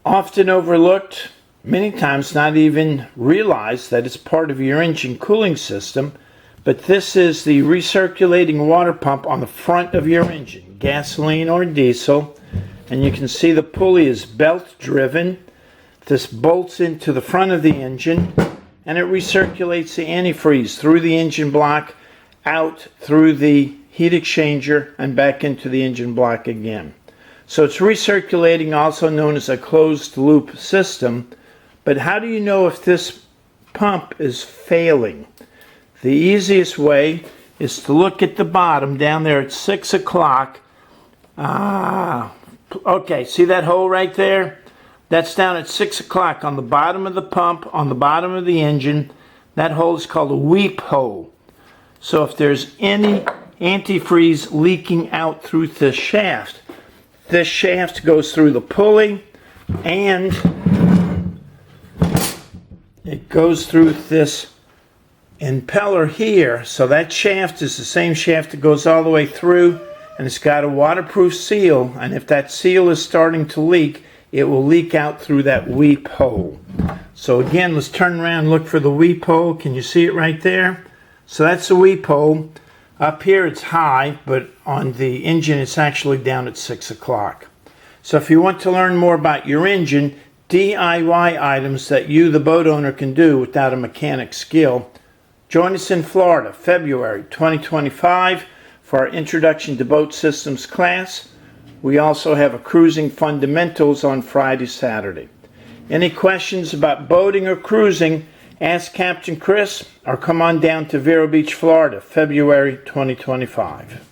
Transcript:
Often overlooked, many times not even realized that it's part of your engine cooling system, but this is the recirculating water pump on the front of your engine, gasoline or diesel, and you can see the pulley is belt driven. This bolts into the front of the engine and it recirculates the antifreeze through the engine block, out through the heat exchanger, and back into the engine block again. So it's recirculating, also known as a closed loop system. But how do you know if this pump is failing? The easiest way is to look at the bottom down there at 6 o'clock. Okay, see that hole right there? That's down at 6 o'clock on the bottom of the pump, on the bottom of the engine. That hole is called a weep hole. So if there's any antifreeze leaking out through this shaft goes through the pulley and it goes through this impeller here. So that shaft is the same shaft that goes all the way through, and it's got a waterproof seal, and if that seal is starting to leak, it will leak out through that weep hole. So again, let's turn around and look for the weep hole. Can you see it right there? So that's the weep hole. Up here it's high, but on the engine it's actually down at 6 o'clock. So if you want to learn more about your engine, DIY items that you, the boat owner, can do without a mechanic's skill, join us in Florida, February 2025 for our Introduction to Boat Systems class. We also have a Cruising Fundamentals on Friday, Saturday. Any questions about boating or cruising, ask Captain Chris or come on down to Vero Beach, Florida, February 2025.